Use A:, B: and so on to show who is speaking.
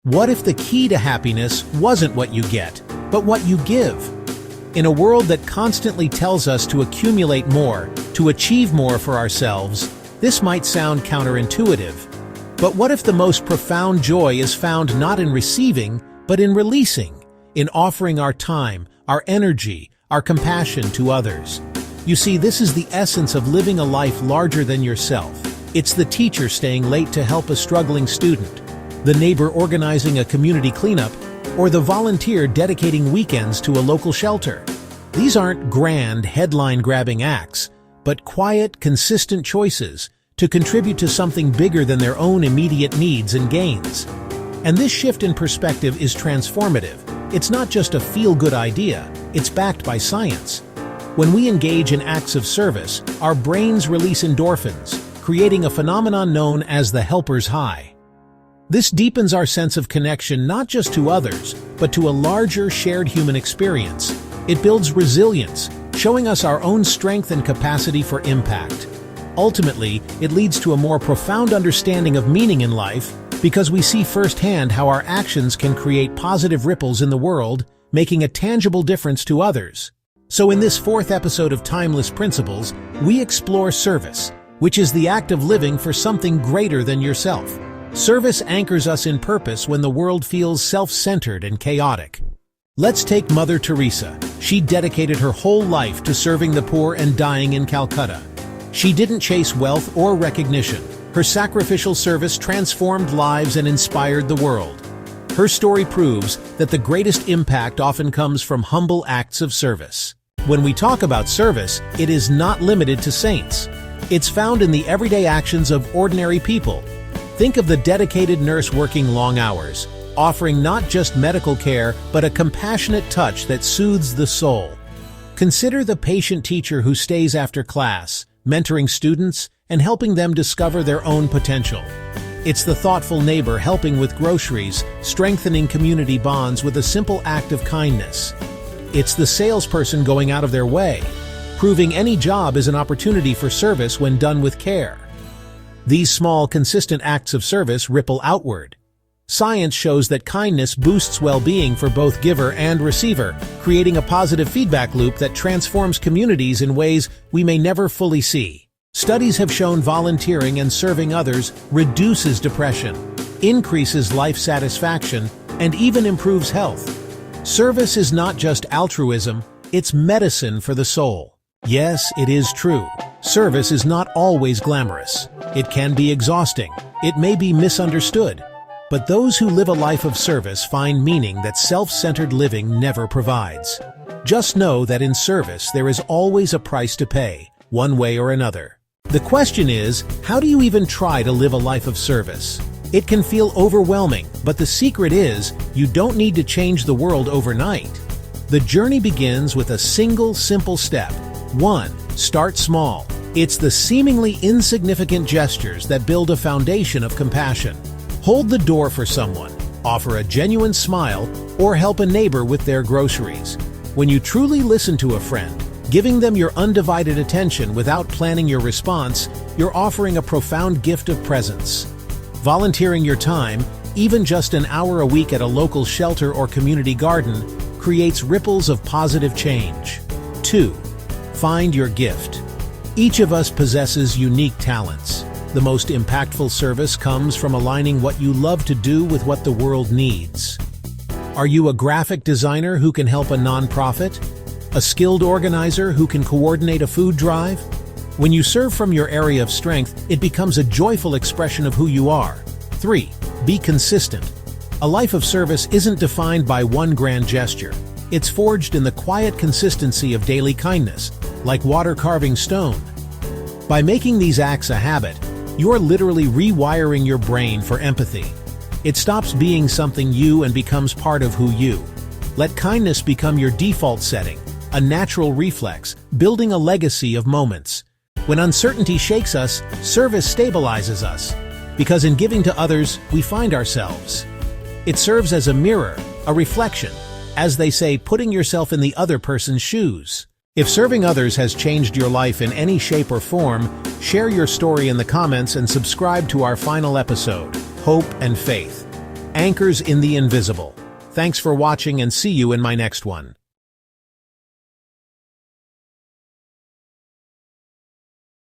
A: What if the key to happiness wasn't what you get, but what you give? In a world that constantly tells us to accumulate more, to achieve more for ourselves, this might sound counterintuitive. But what if the most profound joy is found not in receiving, but in releasing, in offering our time, our energy, our compassion to others? You see, this is the essence of living a life larger than yourself. It's the teacher staying late to help a struggling student, the neighbor organizing a community cleanup, or the volunteer dedicating weekends to a local shelter. These aren't grand, headline-grabbing acts, but quiet, consistent choices to contribute to something bigger than their own immediate needs and gains. And this shift in perspective is transformative. It's not just a feel-good idea, it's backed by science. When we engage in acts of service, our brains release endorphins, creating a phenomenon known as the helper's high. This deepens our sense of connection not just to others, but to a larger shared human experience. It builds resilience, showing us our own strength and capacity for impact. Ultimately, it leads to a more profound understanding of meaning in life because we see firsthand how our actions can create positive ripples in the world, making a tangible difference to others. So in this fourth episode of Timeless Principles, we explore service, which is the act of living for something greater than yourself. Service anchors us in purpose when the world feels self-centered and chaotic. Let's take Mother Teresa. She dedicated her whole life to serving the poor and dying in Calcutta. She didn't chase wealth or recognition. Her sacrificial service transformed lives and inspired the world. Her story proves that the greatest impact often comes from humble acts of service. When we talk about service, it is not limited to saints. It's found in the everyday actions of ordinary people. Think of the dedicated nurse working long hours, offering not just medical care, but a compassionate touch that soothes the soul. Consider the patient teacher who stays after class, mentoring students and helping them discover their own potential. It's the thoughtful neighbor helping with groceries, strengthening community bonds with a simple act of kindness. It's the salesperson going out of their way, proving any job is an opportunity for service when done with care. These small, consistent acts of service ripple outward. Science shows that kindness boosts well-being for both giver and receiver, creating a positive feedback loop that transforms communities in ways we may never fully see. Studies have shown volunteering and serving others reduces depression, increases life satisfaction, and even improves health. Service is not just altruism, it's medicine for the soul. Yes, it is true. Service is not always glamorous. It can be exhausting. It may be misunderstood. But those who live a life of service find meaning that self-centered living never provides. Just know that in service there is always a price to pay, one way or another. The question is, how do you even try to live a life of service? It can feel overwhelming, but the secret is, you don't need to change the world overnight. The journey begins with a single, simple step. 1. Start small. It's the seemingly insignificant gestures that build a foundation of compassion. Hold the door for someone, offer a genuine smile, or help a neighbor with their groceries. When you truly listen to a friend, giving them your undivided attention without planning your response, you're offering a profound gift of presence. Volunteering your time, even just an hour a week at a local shelter or community garden, creates ripples of positive change. 2. Find your gift. Each of us possesses unique talents. The most impactful service comes from aligning what you love to do with what the world needs. Are you a graphic designer who can help a nonprofit? A skilled organizer who can coordinate a food drive? When you serve from your area of strength, it becomes a joyful expression of who you are. 3. Be consistent. A life of service isn't defined by one grand gesture. It's forged in the quiet consistency of daily kindness, like water carving stone. By making these acts a habit, you're literally rewiring your brain for empathy. It stops being something you and becomes part of who you. Let kindness become your default setting, a natural reflex, building a legacy of moments. When uncertainty shakes us, service stabilizes us, because in giving to others, we find ourselves. It serves as a mirror, a reflection, as they say, putting yourself in the other person's shoes. If serving others has changed your life in any shape or form, share your story in the comments and subscribe to our final episode, Hope and Faith. anchors in the invisible. Thanks for watching and see you in my next one.